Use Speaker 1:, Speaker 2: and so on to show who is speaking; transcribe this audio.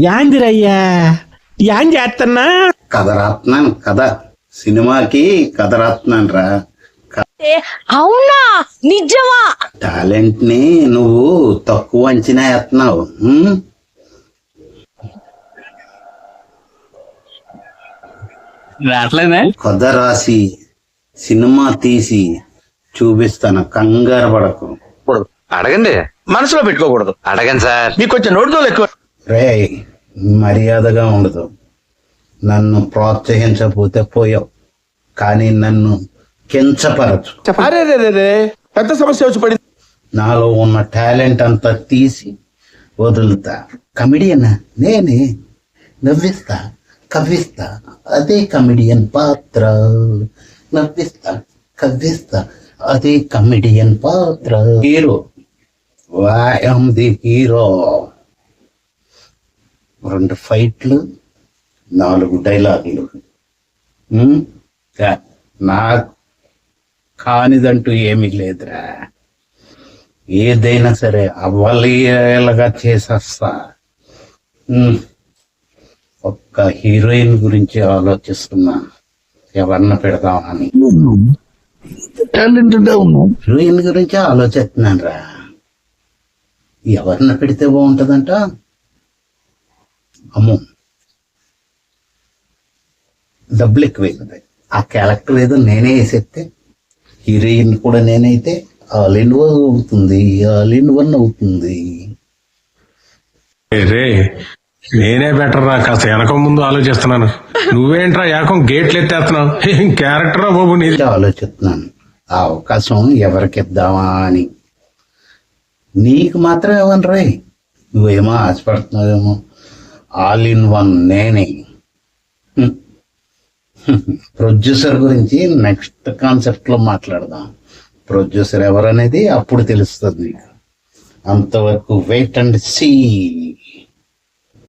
Speaker 1: యాందిరయ్యా an చేస్తున్నా?
Speaker 2: కథ రాత్నాను, కథ సినిమాకి కథ రాత్నాను రా.
Speaker 3: అవునా? నిజమా?
Speaker 2: టాలెంట్ ని నువ్వు తక్కువ అంచనా వేస్తున్నావు.
Speaker 1: రావట్లేదా?
Speaker 2: కథ రాసి సినిమా తీసి చూపిస్తాను, కంగారు పడకు.
Speaker 4: అడగండి,
Speaker 5: మనసులో పెట్టుకోకూడదు.
Speaker 4: అడగండి సార్.
Speaker 5: మీకు కొంచెం నోటితో ఎక్కువ.
Speaker 2: రే, మర్యాదగా ఉండదు. నన్ను ప్రోత్సహించకపోతే పోయావు, కానీ నన్ను కించపరచు.
Speaker 5: అరే రే రే రే, పెద్ద సమస్య వచ్చి పడింది.
Speaker 2: నాలో ఉన్న టాలెంట్ అంతా తీసి వదులుతా. కమిడియన్ నేనే, నవ్విస్తా, కవ్విస్తా, అదే కమిడియన్ పాత్ర. నవ్విస్తా, కవ్విస్తా, అదే కమిడియన్ పాత్ర. Hero, I'm the hero. 2 ఫైట్లు, 4 డైలాగులు. నాకు కానిదంటూ ఏమీ లేదురా. ఏదైనా సరే అవ్వలేలాగా చేసేస్తా. ఒక్క హీరోయిన్ గురించి ఆలోచిస్తున్నా, ఎవరిన పెడదామని. హీరోయిన్ గురించి ఆలోచిస్తున్నాను రా. ఎవరిన పెడితే బాగుంటదంట? అమ్మో, డబ్బులు ఎక్కువైపోతాయి. ఆ క్యారెక్టర్ ఏదో నేనే వేసేస్తే, హీరోయిన్ కూడా నేనైతే ఆల్ ఇన్ వన్ అవుతుంది, ఆల్ ఇన్ వన్ అవుతుంది.
Speaker 6: రే, నేనే బెటర్ రా, కాస్త వెనక ముందు ఆలోచిస్తున్నాను. నువ్వేంట్రా ఏకం గేట్లు ఎత్తేస్తున్నావు? ఏం క్యారెక్టరా బాబు నీది?
Speaker 2: ఆలోచిస్తున్నాను ఆ అవకాశం ఎవరికి ఇద్దామా అని. నీకు మాత్రం ఇవ్వను రే, నువ్వేమో ఆశపడుతున్నావేమో. ఆల్ ఇన్ వన్ నేనే. ప్రొడ్యూసర్ గురించి నెక్స్ట్ కాన్సెప్ట్ లో మాట్లాడదాం. ప్రొడ్యూసర్ ఎవరనేది అప్పుడు తెలుస్తుంది నీకు. అంతవరకు వెయిట్ అండ్ సీ.